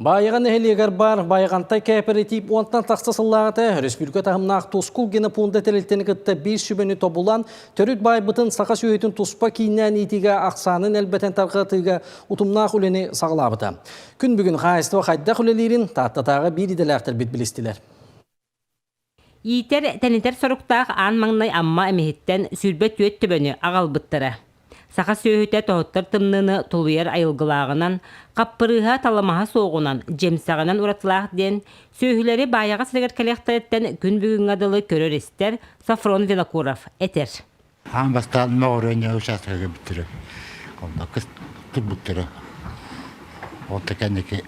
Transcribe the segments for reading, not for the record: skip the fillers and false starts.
Байыған әхелегер бар, байығантай кооператив онтан тақсы сыллағыты, республика тағымнақ тұскул гені пунда тәрелтені күтті 5 шүбені тобулан, төріт байбытын сақа сүйетін тұспа кейіннен етіге ақсанын әлбәтен тарқатыға ұтымнақ үлені сағылабыды. Күн бүгін қайыстыва қайдақ үлелерін таттатағы бір иделәқтір бет білістілер. Ийтер тәнетер сұрықтақ аң маңнай амма әмехеттен сүрбет өт түбіні ағал бұттыра. Сақа сөйіте тоғыттар тымныны тұлуер айылғылағынан, қаппырыға таламаға соғынан, жемсағынан ұратылақ ден, сөйілері баяға сырғыр кәлектареттен күн бүгін адылы көрер естер Сафрон Винокуров әтер. Аң бастан мағырыне ұшасыға біттірі. Онда қыз тұр бұттыры. Онда кәндеке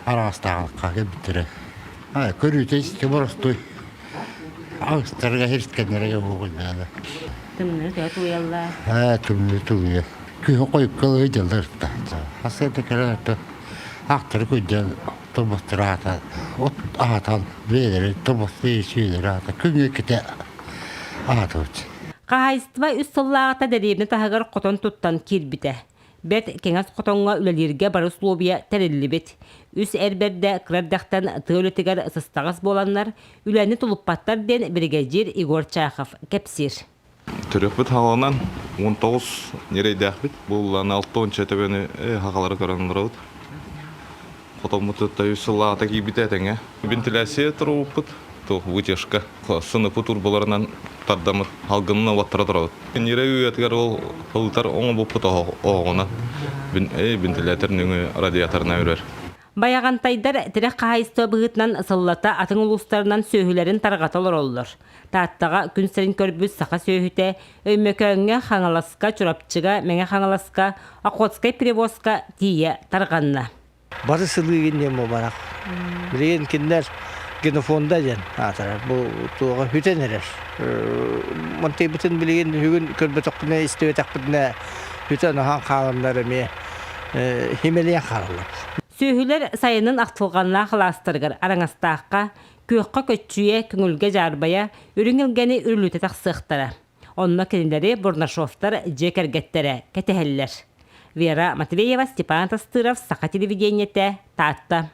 арағыстағылыққа біттірі. Көріте істе бұрыстой. Ағыстарға херісткендерге оғылдады. Тымны төт уялла. Тымны туя. Күйі қойып қылығы жылдырды. Асырды кәрәті ақтыры көйден тұрбыстыр ата. От атан бейдері тұрбысты сүйдері ата. Күнге кете ата өтсі. Қағайыстыва үс сыллағыта дәребіні тағығыр қотон тұттан кербіті. Бәт кеңес қотонға үлелерге бары слобия тәрелі бет. Үс әрберді қырардақтан тәулетігер сыстағыз боланлар үләні тұлыппаттар ден бригадир Игор Чахов кәпсир. Түрек бит халанан 19 нерейдәк бит. Бұл 6-10 төбені хақалары көрінлері бұд. Қотон мұтытта үс сыллағыта кейбіт әтіңе. Вентиляция тұру бұд. Вытяжка. Сынып турбаларынан тардамыт халгынына ваттыра тұрауыд. Нерей үйетігер ол ұлтар оңы бұппыт оғына. Вентилятор нүңі радиаторына өрер. Баяғантайдар тірек қағайысты бұғытынан сыллата атын ұлыстарынан сөйілерін тарғаталар олылар. Тааттаға күн сәрін көрбіз сақа сөйіте, өймекөңе қаңаласқа, чұрапчыға, мәңе қаңаласқа, ақуатскай перевозка тие тарғанна. Бары сылығын емо барақ. Білеген кендер генофонда ден атарар. Бұл туға хүтен әрер. Монтей бұтын білеген хүгін көрбі тоқпына, істеуе тақпына хүтен оған қағымдары ме хемелия қарылып. Сөйілер сайының ақтылғанына қыластырғыр араңастаққа, көққа көтчүйе күңілге жарбая, үріңілгені үрліте тақсықтары. Онына кенелері Бурнашовтар жекергеттері кәтехелілер. Вера Матвеева, Степан Тастыров, Сақа телевидениеті, Татта.